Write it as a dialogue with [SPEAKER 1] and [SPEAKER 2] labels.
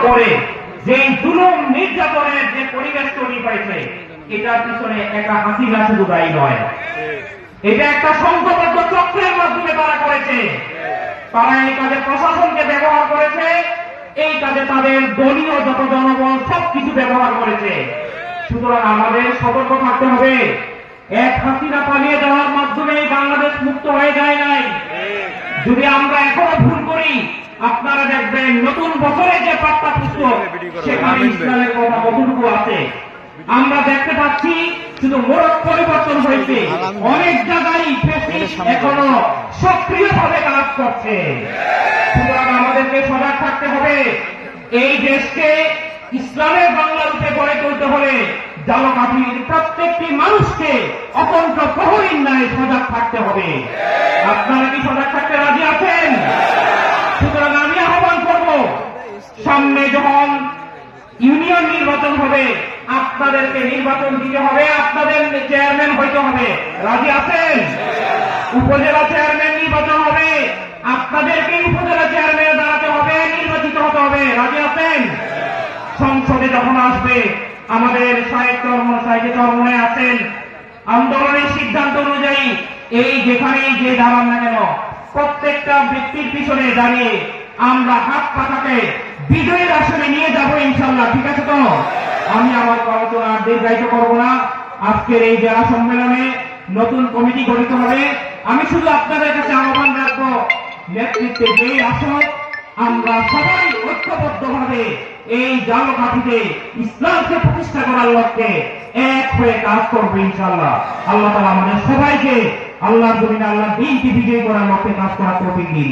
[SPEAKER 1] করে যে জুলুম নির্যাতনের যে পরিবেশ তৈরি হয়েছে, এটার পিছনে একা হাসিনা শুধু দায়ী নয়, এটা একটা সংঘবদ্ধ চক্রের মাধ্যমে তারা করেছে। তারা এই কাজে প্রশাসনকে ব্যবহার করেছে, এই কাজে তাদের দলীয় যত জনবল সবকিছু ব্যবহার করেছে। সুতরাং আমাদের সতর্ক থাকতে হবে। এক হাসিনা পালিয়ে যাওয়ার মাধ্যমে বাংলাদেশ মুক্ত হয়ে যায় নাই। যদি আমরা এখনো ভুল করি, আপনারা দেখবেন নতুন বছরে যে পাঠ্যপুস্তক সেখানে ইসলামের কথা কতটুকু আছে। আমরা দেখতে পাচ্ছি শুধু মোড়ক পরিবর্তন হয়েছে, অনেক জায়গায় এখনো সক্রিয়ভাবে কাজ করছে। সুতরাং আমাদেরকে সজাগ থাকতে হবে। এই দেশকে ইসলামের বাংলা রূপে গড়ে তুলতে হলে জালকাঠির প্রত্যেকটি মানুষকে অতন্ত্র প্রহরীর ন্যায় সজাগ থাকতে হবে। আপনারা কি সজাগ থাকতে রাজি আছেন? সুতরাং আমি আহ্বান করব, সামনে যখন ইউনিয়ন নির্বাচন হবে আপনাদেরকে নির্বাচন দিতে হবে, আপনাদের চেয়ারম্যান হইতে হবে। রাজি আছেন? উপজেলা চেয়ারম্যান নির্বাচন হবে, আপনাদেরকে উপজেলা চেয়ারম্যানে দাঁড়াতে হবে, নির্বাচিত হতে হবে। রাজি আছেন? সংসদে যখন আসবে আমাদের সাহিত্য চরমনে আছেন, আন্দোলনের সিদ্ধান্ত অনুযায়ী এই যেখানেই যে দাঁড়ান না কেন প্রত্যেকটা ব্যক্তির পিছনে দাঁড়িয়ে আমরা হাত পাতাকে বিজয়ের আসনে নিয়ে যাব ইনশাল্লাহ। ঠিক আছে তো? আমি আমার আলোচনা দীর্ঘায়িত করব না। আজকের এই জেলা সম্মেলনে নতুন কমিটি গঠিত হবে। আমি শুধু আপনাদের কাছে আহ্বান রাখবো, নেতৃত্বে যেই আসন আমরা সবাই ঐক্যবদ্ধভাবে এই জালকাঠিতে ইসলামকে প্রতিষ্ঠা করার লক্ষ্যে এক হয়ে কাজ করবো ইনশাআল্লাহ। আল্লাহ তাআলা আমাদের সবাইকে আল্লাহর জমিনে আল্লাহর দ্বীনকে বিজয়ী করার লক্ষ্যে কাজ করার তৌফিক দিন।